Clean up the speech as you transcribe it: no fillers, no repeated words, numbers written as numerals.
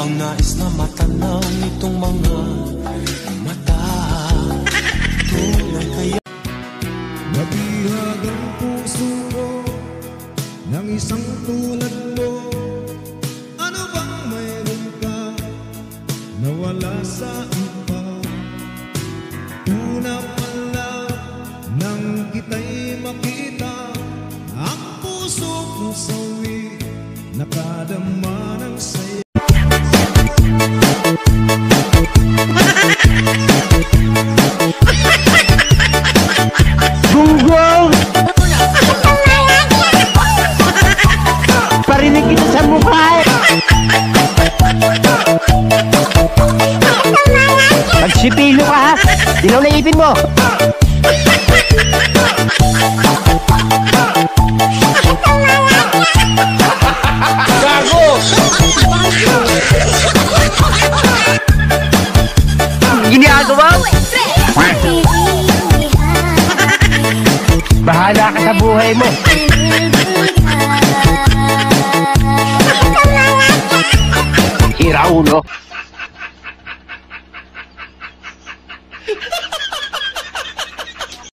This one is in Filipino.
ang nais na matanaw nitong mga mata. Tulad kaya nabihag ang puso ko ng isang tulad mo. Ano bang mayroon ka na wala sa iba? Una pa lang nang kita'y makita, ang puso ko sawi nakadama ng saya. Gunggong! Parinig kita sa mukha eh! Magsipilo ka ha! Dilaw na ipin mo! Gago! Ginagawa? Bahala ka sa buhay mo. Hiraulo.